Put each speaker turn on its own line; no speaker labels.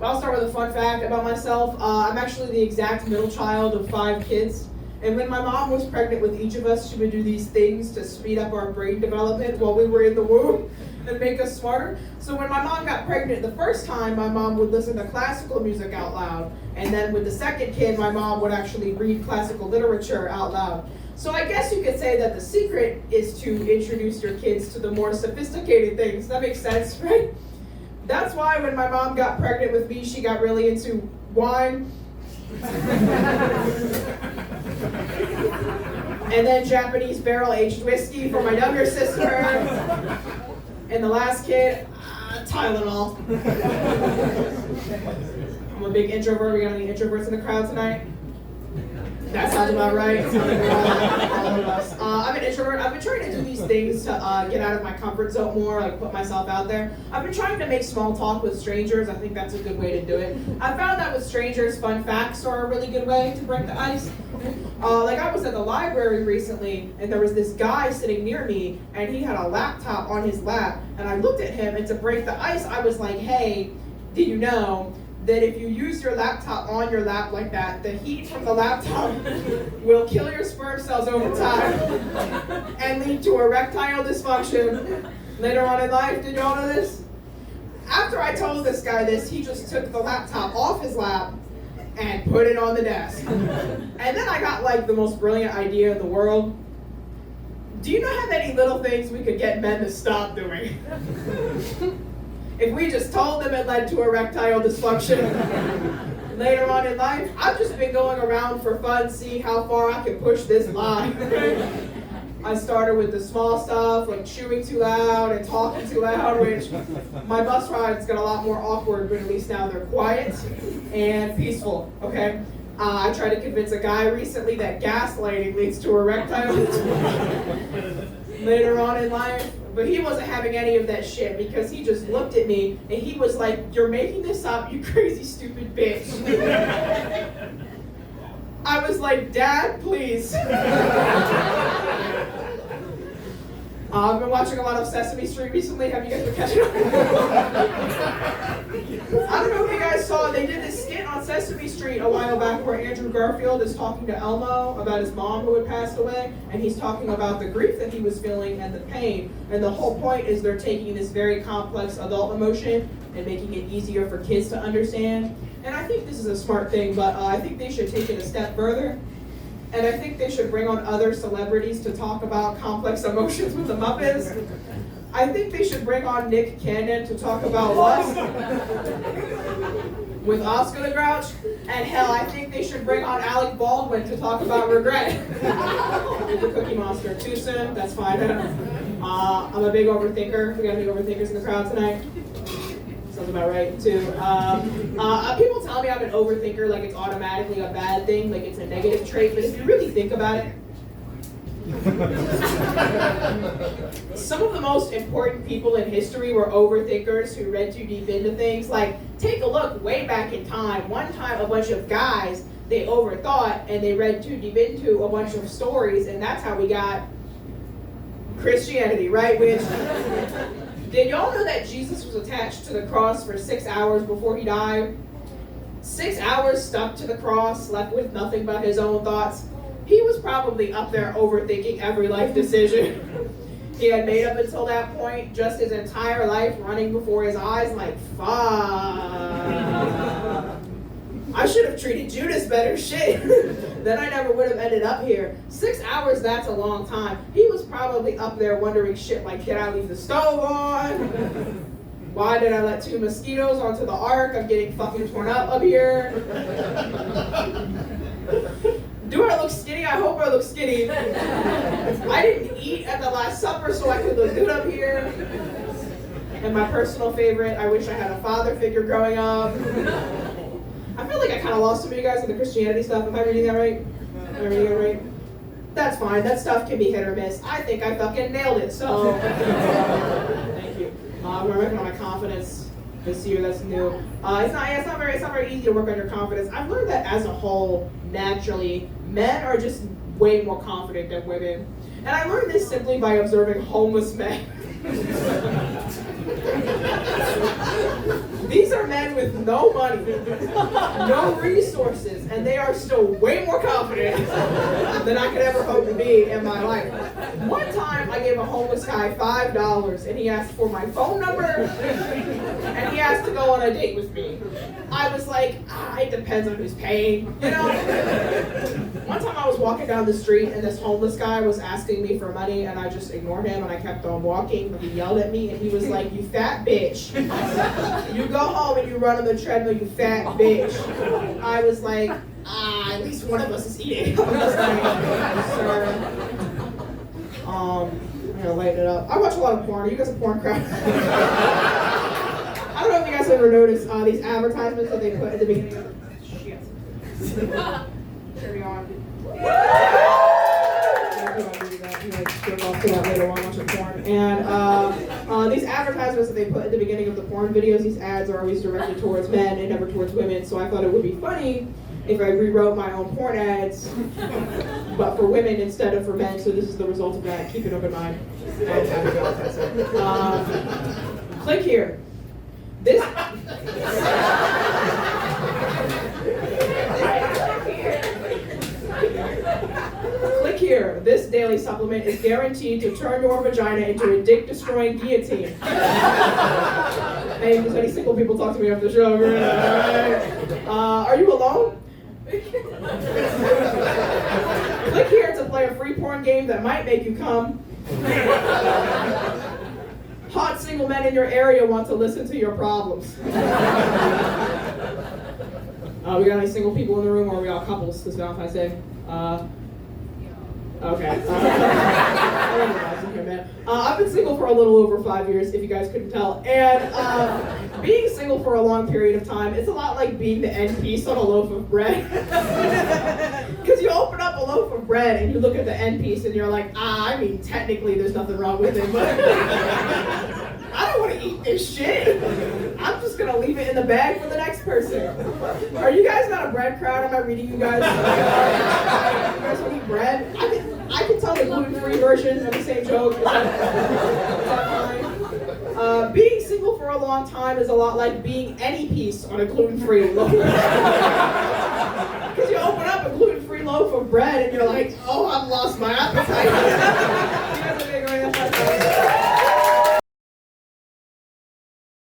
I'll start with a fun fact about myself. I'm actually the exact middle child of 5 kids. And when my mom was pregnant with each of us, she would do these things to speed up our brain development while we were in the womb and make us smarter. So when my mom got pregnant the first time, my mom would listen to classical music out loud. And then with the second kid, my mom would actually read classical literature out loud. So I guess you could say that the secret is to introduce your kids to the more sophisticated things. That makes sense, right? That's why when my mom got pregnant with me, she got really into wine. And then Japanese barrel-aged whiskey for my younger sister. And the last kid, Tylenol. I'm a big introvert. We got any introverts in the crowd tonight? That sounds about right. Sounds like all of us. I'm an introvert. I've been trying to do these things to get out of my comfort zone more, like put myself out there. I've been trying to make small talk with strangers. I think that's a good way to do it. I found that with strangers, fun facts are a really good way to break the ice. Like I was at the library recently, and there was this guy sitting near me, and he had a laptop on his lap, and I looked at him, and to break the ice, I was like, hey, did you know that if you use your laptop on your lap like that, the heat from the laptop will kill your sperm cells over time and lead to erectile dysfunction later on in life? Did y'all know this? After I told this guy this, he just took the laptop off his lap and put it on the desk. And then I got like the most brilliant idea in the world. Do you know how many little things we could get men to stop doing? If we just told them it led to erectile dysfunction later on in life. I've just been going around for fun, seeing how far I can push this line. I started with the small stuff, like chewing too loud and talking too loud, which my bus rides got a lot more awkward, but at least now they're quiet and peaceful, okay? I tried to convince a guy recently that gaslighting leads to erectile dysfunction later on in life. But he wasn't having any of that shit because he just looked at me and he was like, "You're making this up, you crazy stupid bitch." I was like, "Dad, please." I've been watching a lot of Sesame Street recently. Have you guys been catching up? I don't know if you guys saw, they did this skit on Sesame Street a while back where Andrew Garfield is talking to Elmo about his mom who had passed away, and he's talking about the grief that he was feeling and the pain. And the whole point is they're taking this very complex adult emotion and making it easier for kids to understand. And I think this is a smart thing, but I think they should take it a step further. And I think they should bring on other celebrities to talk about complex emotions with the Muppets. I think they should bring on Nick Cannon to talk about lust with Oscar the Grouch. And hell, I think they should bring on Alec Baldwin to talk about regret with the Cookie Monster. Too soon? That's fine. I'm a big overthinker. We got any overthinkers in the crowd tonight? Sounds about right, too. People tell me I'm an overthinker, like it's automatically a bad thing, like it's a negative trait, but if you really think about it, some of the most important people in history were overthinkers who read too deep into things. Like, take a look way back in time. One time, a bunch of guys, they overthought and they read too deep into a bunch of stories, and that's how we got Christianity, right? Which, did y'all know that Jesus was attached to the cross for 6 hours before he died? 6 hours stuck to the cross, left with nothing but his own thoughts. He was probably up there overthinking every life decision he had made up until that point, just his entire life running before his eyes like, fuck. I should have treated Judas better, shit. Then I never would have ended up here. 6 hours, that's a long time. He was probably up there wondering shit like, did I leave the stove on? Why did I let 2 mosquitoes onto the ark? I'm getting fucking torn up here. Do I look skinny? I hope I look skinny. I didn't eat at the Last Supper so I could look good up here. And my personal favorite, I wish I had a father figure growing up. I feel like I kind of lost some of you guys in the Christianity stuff. Am I reading that right? Am I reading that right? That's fine. That stuff can be hit or miss. I think I fucking nailed it, so thank you. I'm working on my confidence this year. That's new. It's not very easy to work on your confidence. I've learned that as a whole, naturally, men are just way more confident than women. And I learned this simply by observing homeless men. These are are men with no money, no resources, and they are still way more confident than I could ever hope to be in my life. One time I gave a homeless guy $5 and he asked for my phone number and he asked to go on a date with me. I was like, it depends on who's paying, you know? One time I was walking down the street and this homeless guy was asking me for money and I just ignored him and I kept on walking, but he yelled at me and he was like, "You fat bitch. You go home and you run on the treadmill, you fat bitch." I was like, at least one of us is eating. I was like, sir, I'm gonna lighten it up. I watch a lot of porn. Are you guys a porn crowd? I don't know if you guys ever noticed these advertisements that they put at the beginning of shit. Carry on. And these advertisements that they put at the beginning of the porn videos, these ads are always directed towards men and never towards women. So I thought it would be funny if I rewrote my own porn ads, but for women instead of for men. So this is the result of that. Keep an open mind. Click here. This. Click here. This daily supplement is guaranteed to turn your vagina into a dick-destroying guillotine. Hey, if there's any single people, talk to me after the show. Are you alone? Click here to play a free porn game that might make you come. Hot single men in your area want to listen to your problems. We got any single people in the room, or are we all couples this Valentine's Day? Okay. I've been single for a little over 5 years, if you guys couldn't tell. And being single for a long period of time, it's a lot like being the end piece on a loaf of bread. Because you open up a loaf of bread and you look at the end piece and you're like, I mean, technically there's nothing wrong with it, but I don't want to eat this shit. I'm just going to leave it in the bag for the next person. Are you guys not a bread crowd? Am I reading you guys? You guys want to eat bread? I can tell the gluten-free version of the same joke. Is that fine? Being single for a long time is a lot like being any piece on a gluten-free loaf. Because you open up a gluten-free loaf of bread and you're like, oh, I've lost my appetite.